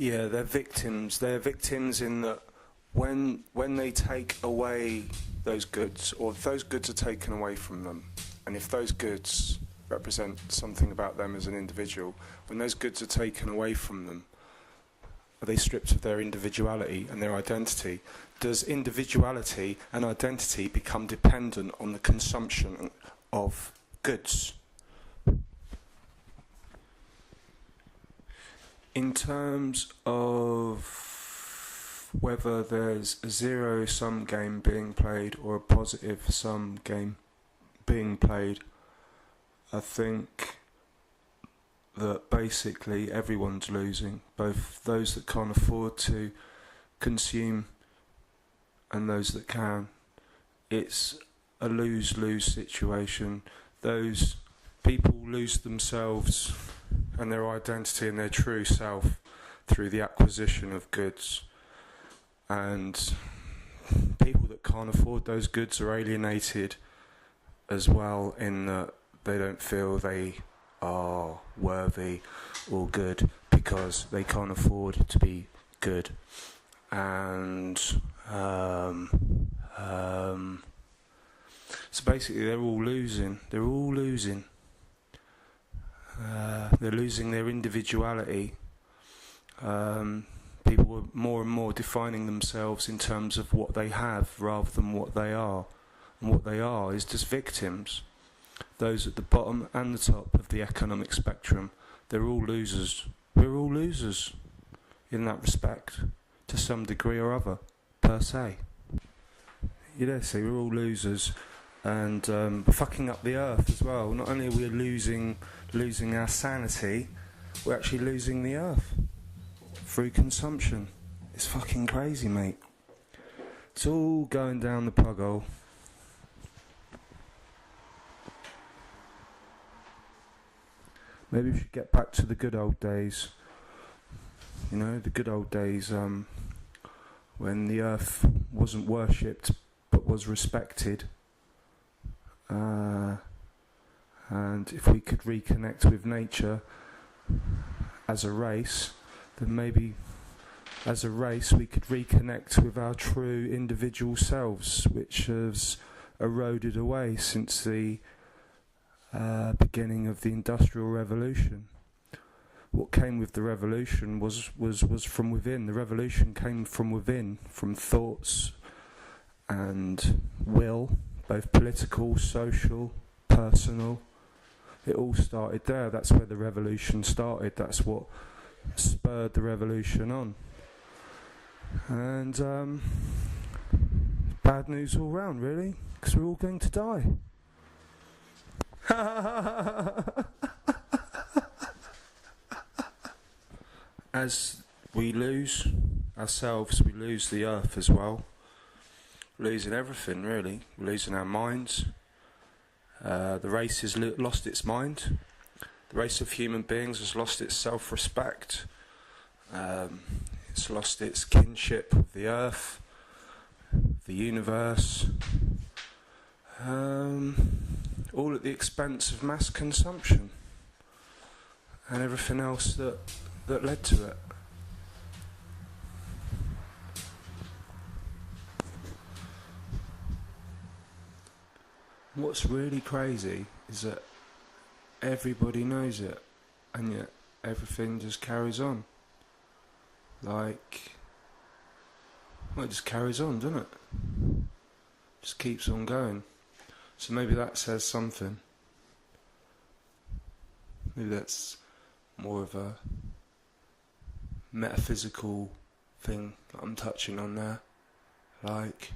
Yeah, they're victims. They're victims in that when they take away those goods, or if those goods are taken away from them, and if those goods represent something about them as an individual, when those goods are taken away from them, are they stripped of their individuality and their identity? Does individuality and identity become dependent on the consumption of goods? In terms of whether there's a zero-sum game being played or a positive-sum game being played, I think that basically everyone's losing, both those that can't afford to consume and those that can. It's a lose-lose situation. Those people lose themselves and their identity and their true self through the acquisition of goods, and people that can't afford those goods are alienated as well, in that they don't feel they are worthy or good because they can't afford to be good. And so basically they're all losing. They're losing their individuality. People are more and more defining themselves in terms of what they have rather than what they are. And what they are is just victims. Those at the bottom and the top of the economic spectrum, they're all losers. We're all losers in that respect, to some degree or other, per se. You dare say we're all losers, and fucking up the earth as well. Not only are we losing our sanity, we're actually losing the earth through consumption. It's fucking crazy, mate. It's all going down the plug hole. Maybe we should get back to the good old days. You know, the good old days when the earth wasn't worshipped but was respected. And if we could reconnect with nature as a race, then maybe as a race we could reconnect with our true individual selves, which has eroded away since the beginning of the Industrial Revolution. What came with the revolution was from within. The revolution came from within, from thoughts and will, both political, social, personal. It all started there. That's where the revolution started. That's what spurred the revolution on. And bad news all round, really, because we're all going to die. As we lose ourselves, we lose the earth as well. Losing everything, really. We're losing our minds. The race has lost its mind. The race of human beings has lost its self-respect. It's lost its kinship with the earth, the universe. All at the expense of mass consumption and everything else that led to it. What's really crazy is that everybody knows it, and yet everything just carries on. Like, well, it just carries on, doesn't it? Just keeps on going. So maybe that says something. Maybe that's more of a metaphysical thing that I'm touching on there. Like,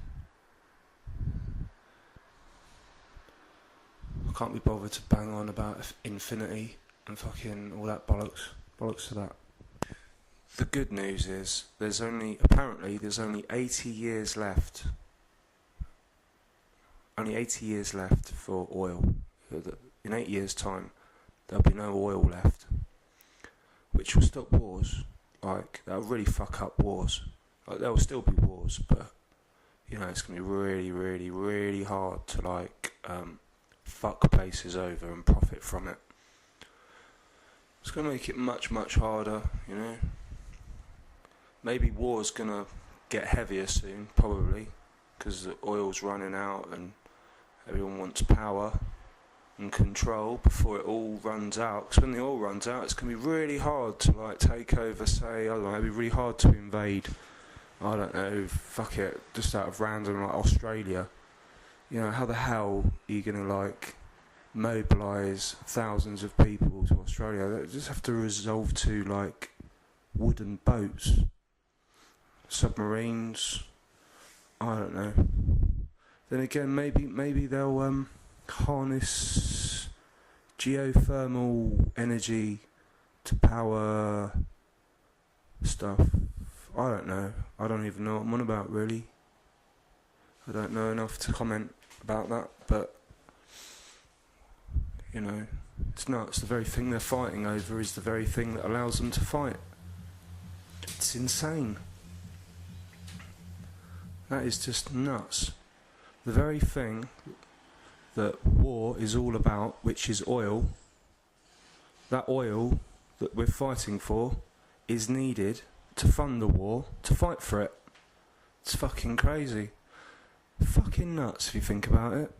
I can't be bothered to bang on about infinity and fucking all that bollocks. Bollocks to that. The good news is there's only 80 years left. Only 80 years left for oil. In 8 years' time, there'll be no oil left, which will stop wars. Like, that'll really fuck up wars. Like, there will still be wars, but you know, it's gonna be really, really, really hard to fuck places over and profit from it. It's gonna make it much, much harder, you know. maybe war's gonna get heavier soon, probably, because the oil's running out and everyone wants power and control before it all runs out. Because when the oil runs out, it's going to be really hard to like take over, say, I don't know, it'd be really hard to invade, I don't know, fuck it, just out of random, like Australia. You know, how the hell are you going to like mobilise thousands of people to Australia? They just have to resolve to like wooden boats, submarines, I don't know. Then again, maybe they'll harness geothermal energy to power stuff. I don't know. I don't even know what I'm on about, really. I don't know enough to comment about that, but you know, it's nuts. The very thing they're fighting over is the very thing that allows them to fight. It's insane. That is just nuts. The very thing that war is all about, which is oil, that oil that we're fighting for is needed to fund the war, to fight for it. It's fucking crazy. Fucking nuts if you think about it.